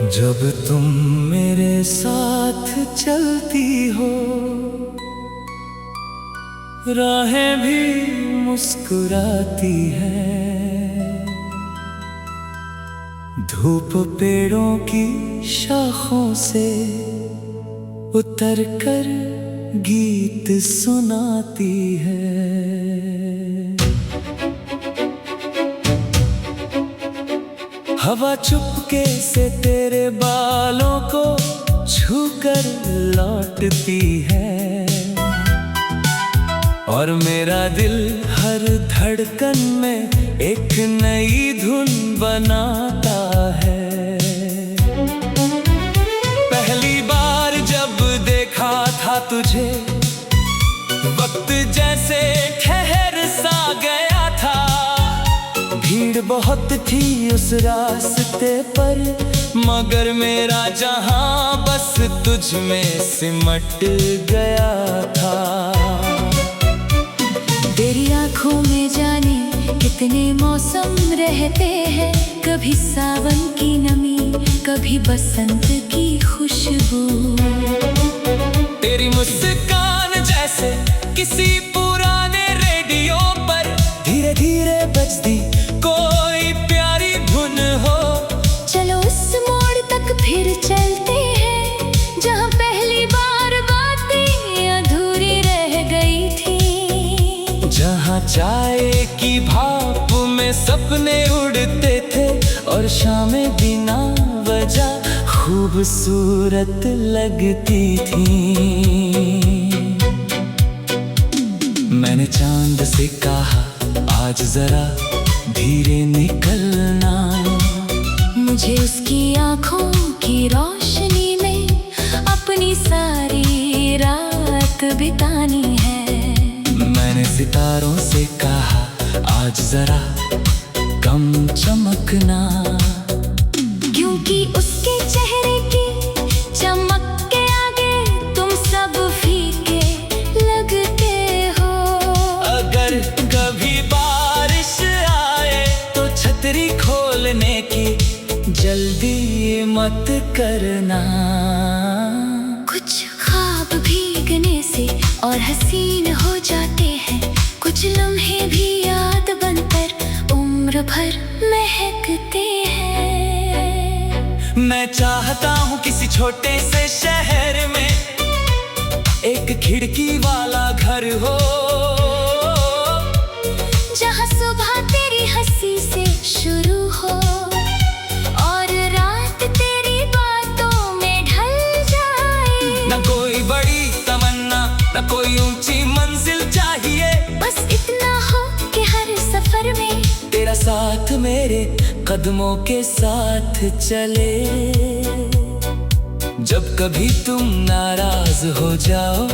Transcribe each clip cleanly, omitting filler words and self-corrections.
जब तुम मेरे साथ चलती हो, राहें भी मुस्कुराती है। धूप पेड़ों की शाखों से उतर कर गीत सुनाती है। हवा चुपके से तेरे बालों को छूकर लौटती है, और मेरा दिल हर धड़कन में एक नई धुन बनाता है। पहली बार जब देखा था तुझे, वक्त जैसे ठहर सा गया था। भीड़ बहुत थी उस रास्ते पर, मगर मेरा जहां बस तुझ में सिमट गया था। तेरी आँखों में जाने कितने मौसम रहते हैं, कभी सावन की नमी, कभी बसंत की खुशबू। तेरी मुस्कान जैसे किसी पुराने रेडियो पर धीरे धीरे बजती कोई प्यारी धुन हो। चलो उस मोड़ तक फिर चलते हैं, जहाँ पहली बार बातें अधूरी रह गई थी। जहाँ चाय की भाप में सपने उड़ते थे, और शामें बिना वजह खूबसूरत लगती थी। मैंने चांद से कहा, आज जरा धीरे निकलना। मुझे उसकी आँखों की रोशनी में अपनी सारी रात बितानी है। मैंने सितारों से कहा, आज जरा कम चमकना। क्योंकि उसके चेहरे की चमक के आगे तुम सब फीके लगते हो। अगर कभी बारिश आए तो छतरी खोलने की जल्दी मत करना। कुछ ख्वाब भीगने से और हसीन हो जाते हैं, कुछ लम्हे भी याद बनकर उम्र भर महकते हैं। मैं चाहता हूँ किसी छोटे से शहर में एक खिड़की वाला घर हो, जहाँ सुबह तेरी हंसी से शुरू हो और रात तेरी बातों में ढल जाए। न कोई बड़ी तमन्ना, न कोई ऊंची मंजिल चाहिए, बस इतना हो कि हर सफर में तेरा साथ मेरे कदमों के साथ चले। जब कभी तुम नाराज हो जाओ,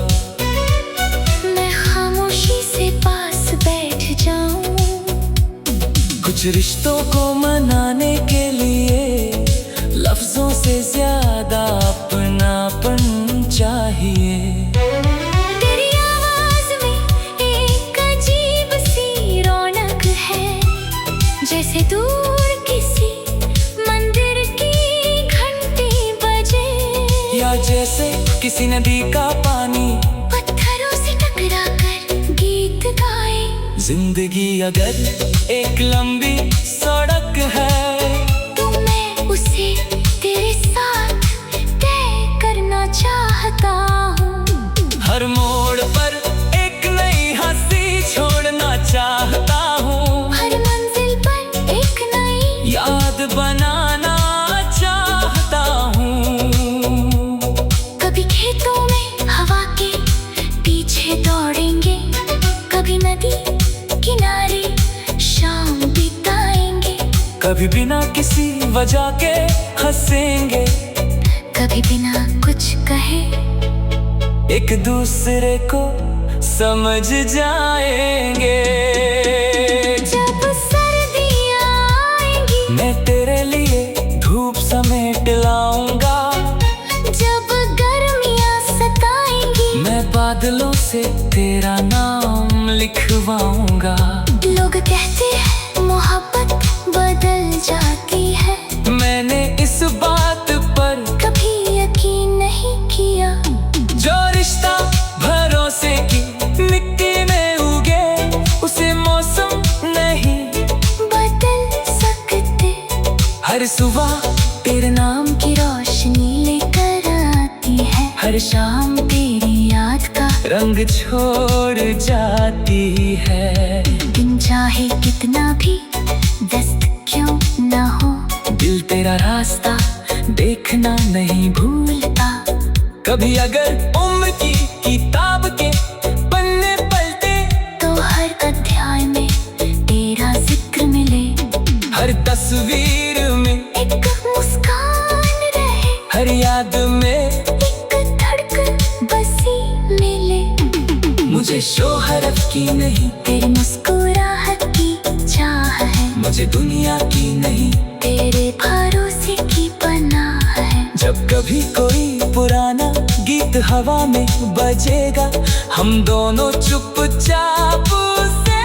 मैं खामोशी से पास बैठ जाऊं। कुछ रिश्तों को मनाने के लिए लफ्जों से ज्यादा अपनापन चाहिए। तेरी आवाज में एक अजीब सी रौनक है, जैसे दूर किसी मंदिर की घंटी बजे, या जैसे किसी नदी का पानी पत्थरों से टकरा कर गीत गाए। जिंदगी अगर एक लंबी सड़क है, तो मैं उसे तेरे साथ तय करना चाहता हूँ। हर मोड़ पर एक नई हंसी छोड़ना चाहता हूँ। हर मंजिल पर एक नई याद बनाना चाहता हूँ। कभी खेतों में हवा के पीछे दौड़ेंगे, कभी नदी किनारे शाम बिताएंगे, कभी बिना किसी वजह के हंसेंगे, कभी बिना कुछ कहे एक दूसरे को समझ जाएंगे। जब सर्दियाँ आएंगी, मैं तेरे लिए धूप समेट लाऊंगा। जब गर्मियाँ सताएंगी, मैं बादलों से तेरा नाम लिखवाऊंगा। लोग कहते हैं मोहब्बत बदल जाती है, मैंने इस बात पर कभी यकीन नहीं किया। जो रिश्ता भरोसे की मिट्टी में उगे, उसे मौसम नहीं बदल सकते। हर सुबह तेरे नाम की रोशनी लेकर आती है, हर शाम तेरी याद का रंग छोड़ जाती है। दिन चाहे कितना भी व्यस्त क्यों न हो, दिल तेरा रास्ता देखना नहीं भूलता। कभी अगर उम्र की किताब के पन्ने पलटे, तो हर अध्याय में तेरा जिक्र मिले। हर तस्वीर में एक मुस्कान रहे, हर याद में एक धड़कन बसी मिले। मुझे शोहरत की नहीं, तेरी मुस्कुराहट की चाह है, मुझे दुनिया की नहीं, तेरे भरोसे की पनाह है। जब कभी कोई पुराना गीत हवा में बजेगा, हम दोनों चुपचाप उसे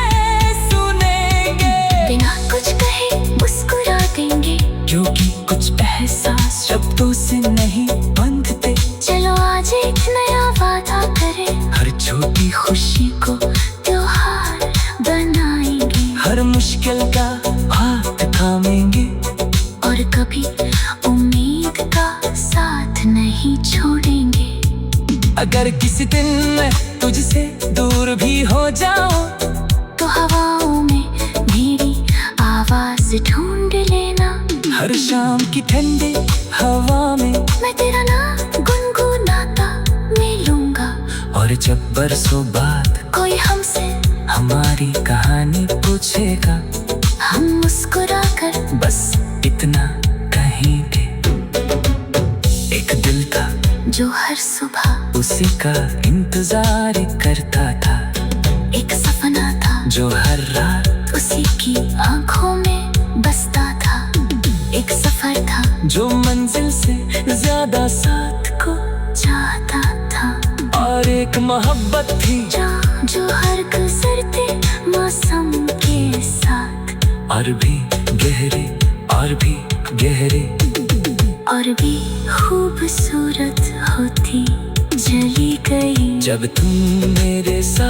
सुनेंगे। बिना कुछ कहे मुस्कुरा देंगे, क्योंकि कुछ एहसास शब्दों से नहीं बंधते। चलो आज एक नया वादा करें, हर छोटी खुशी को त्योहार बनाएंगे, हर मुश्किल का हाथ थामेंगे, और कभी उम्मीद का साथ नहीं छोड़ेंगे। अगर किसी दिन मैं तुझसे दूर भी हो जाऊं, तो हवाओं में मेरी आवाज ढूंढ लेना। हर शाम की ठंडी हवा में मैं तेरा नाम गुनगुनाता मिलूंगा, और जब बरसों बाद कोई हमसे हमारी कहानी पूछेगा, हम मुस्कुरा कर बस इतना कहेंगे। एक दिल था जो हर सुबह उसी का इंतजार करता था, एक सपना था जो हर रात उसी की आंखों में बसता था। एक सफर था जो मंजिल से ज्यादा साथ को चाहता था, और एक मोहब्बत थी जो हर गुजरते मौसम के साथ और भी गहरे और भी गहरे और भी खूबसूरत होती चली गई। जब तुम मेरे साथ